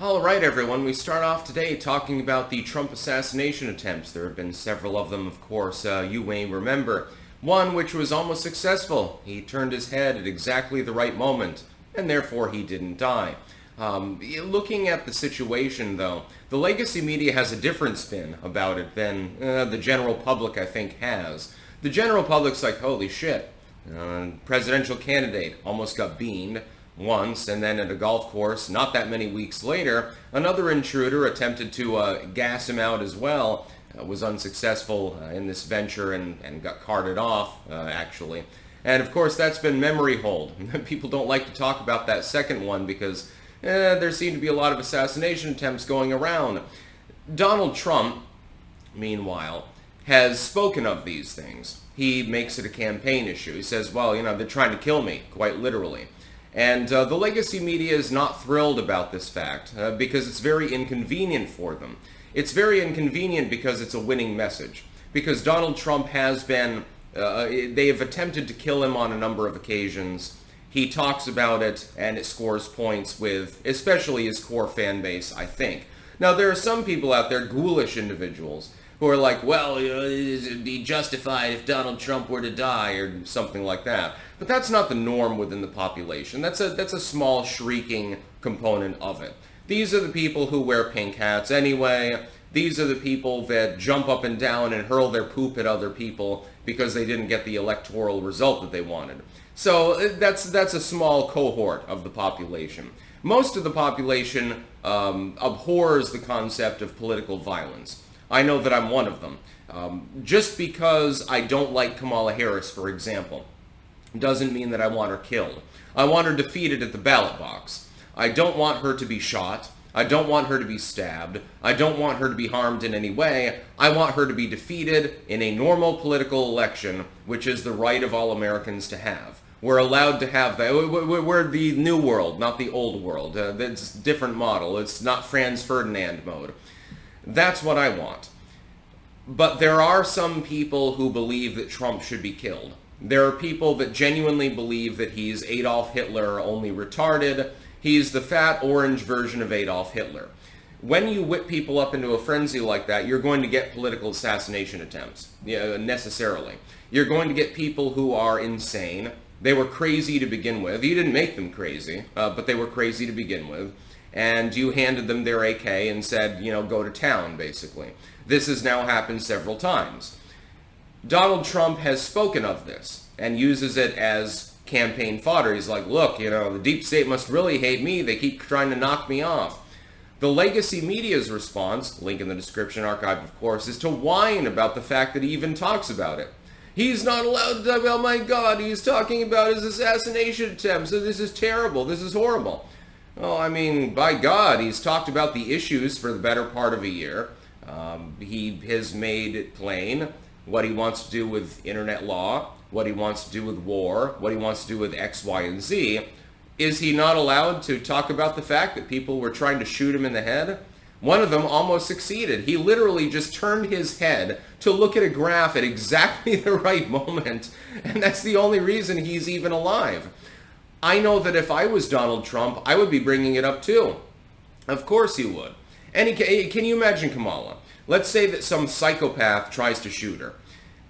Alright everyone, we start off today talking about the Trump assassination attempts. There have been several of them, of course, you may remember. One which was almost successful. He turned his head at exactly the right moment, and therefore he didn't die. Looking at the situation, though, the legacy media has a different spin about it than the general public, I think, has. The general public's like, holy shit, presidential candidate almost got beaned once, and then at a golf course, not that many weeks later, another intruder attempted to gas him out as well, was unsuccessful in this venture and got carted off, actually. And of course, that's been memory hold. People don't like to talk about that second one because there seem to be a lot of assassination attempts going around. Donald Trump, meanwhile, has spoken of these things. He makes it a campaign issue. He says, well, they're trying to kill me, quite literally. And the legacy media is not thrilled about this fact because it's very inconvenient for them. It's very inconvenient because it's a winning message. Because Donald Trump has been, they have attempted to kill him on a number of occasions. He talks about it and it scores points with especially his core fan base, I think. Now there are some people out there, ghoulish individuals, who are like, well, it'd be justified if Donald Trump were to die or something like that. But that's not the norm within the population. That's a small, shrieking component of it. These are the people who wear pink hats anyway. These are the people that jump up and down and hurl their poop at other people because they didn't get the electoral result that they wanted. So that's a small cohort of the population. Most of the population abhors the concept of political violence. I know that I'm one of them. Just because I don't like Kamala Harris, for example, doesn't mean that I want her killed. I want her defeated at the ballot box. I don't want her to be shot. I don't want her to be stabbed. I don't want her to be harmed in any way. I want her to be defeated in a normal political election, which is the right of all Americans to have. We're allowed to have that. We're the new world, not the old world. It's a different model. It's not Franz Ferdinand mode. That's what I want. But there are some people who believe that Trump should be killed. There are people that genuinely believe that he's Adolf Hitler, only retarded. He's the fat orange version of Adolf Hitler. When you whip people up into a frenzy like that, you're going to get political assassination attempts, necessarily. You're going to get people who are insane. They were crazy to begin with. You didn't make them crazy, but they were crazy to begin with. And you handed them their AK and said, go to town, basically. This has now happened several times. Donald Trump has spoken of this and uses it as campaign fodder. He's like, look, the deep state must really hate me. They keep trying to knock me off. The legacy media's response, link in the description archive, of course, is to whine about the fact that he even talks about it. He's not allowed to talk about, oh my God, he's talking about his assassination attempts. So this is terrible. This is horrible. Well, I mean, by God, he's talked about the issues for the better part of a year. He has made it plain what he wants to do with internet law, what he wants to do with war, what he wants to do with X, Y, and Z. Is he not allowed to talk about the fact that people were trying to shoot him in the head? One of them almost succeeded. He literally just turned his head to look at a graph at exactly the right moment, and that's the only reason he's even alive. I know that if I was Donald Trump, I would be bringing it up too. Of course he would. And can you imagine Kamala? Let's say that some psychopath tries to shoot her.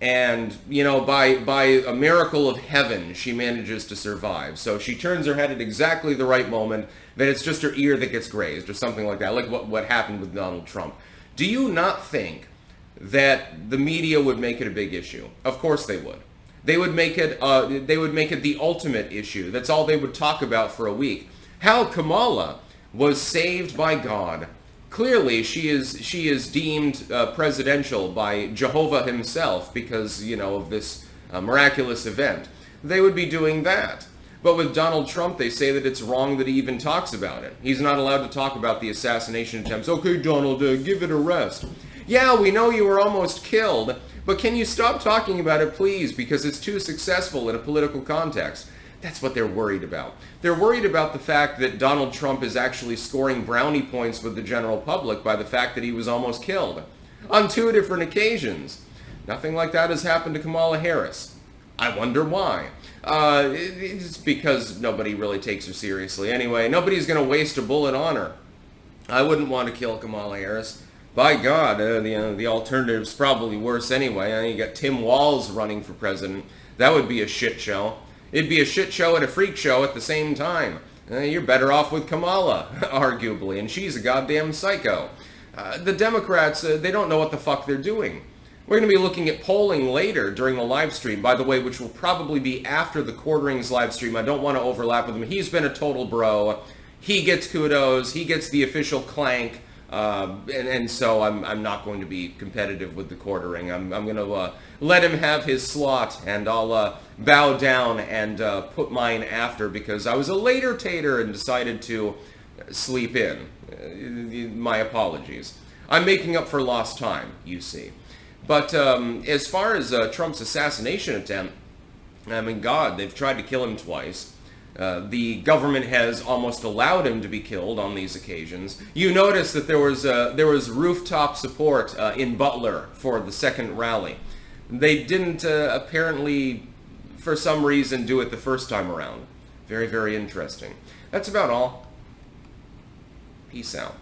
And, by a miracle of heaven, she manages to survive. So she turns her head at exactly the right moment, that it's just her ear that gets grazed or something like that, like what happened with Donald Trump. Do you not think that the media would make it a big issue? Of course they would. They would make it the ultimate issue. That's all they would talk about for a week. How Kamala was saved by God. Clearly, she is deemed presidential by Jehovah himself because, of this miraculous event. They would be doing that. But with Donald Trump, they say that it's wrong that he even talks about it. He's not allowed to talk about the assassination attempts. Okay, Donald, give it a rest. Yeah, we know you were almost killed, but can you stop talking about it, please, because it's too successful in a political context. That's what they're worried about. They're worried about the fact that Donald Trump is actually scoring brownie points with the general public by the fact that he was almost killed on 2 different occasions. Nothing like that has happened to Kamala Harris. I wonder why. It's because nobody really takes her seriously anyway. Nobody's going to waste a bullet on her. I wouldn't want to kill Kamala Harris. By God, the alternative's probably worse anyway. You got Tim Walz running for president. That would be a shit show. It'd be a shit show and a freak show at the same time. You're better off with Kamala, arguably, and she's a goddamn psycho. The Democrats, they don't know what the fuck they're doing. We're going to be looking at polling later during the live stream, by the way, which will probably be after the Quarterings live stream. I don't want to overlap with him. He's been a total bro. He gets kudos. He gets the official clank. And so I'm not going to be competitive with the Quartering. I'm going to let him have his slot, and I'll bow down and put mine after, because I was a later tater and decided to sleep in. My apologies. I'm making up for lost time, you see. But as far as Trump's assassination attempt, I mean, God, they've tried to kill him twice. The government has almost allowed him to be killed on these occasions. You notice that there was rooftop support in Butler for the second rally. They didn't apparently, for some reason, do it the first time around. Very, very interesting. That's about all. Peace out.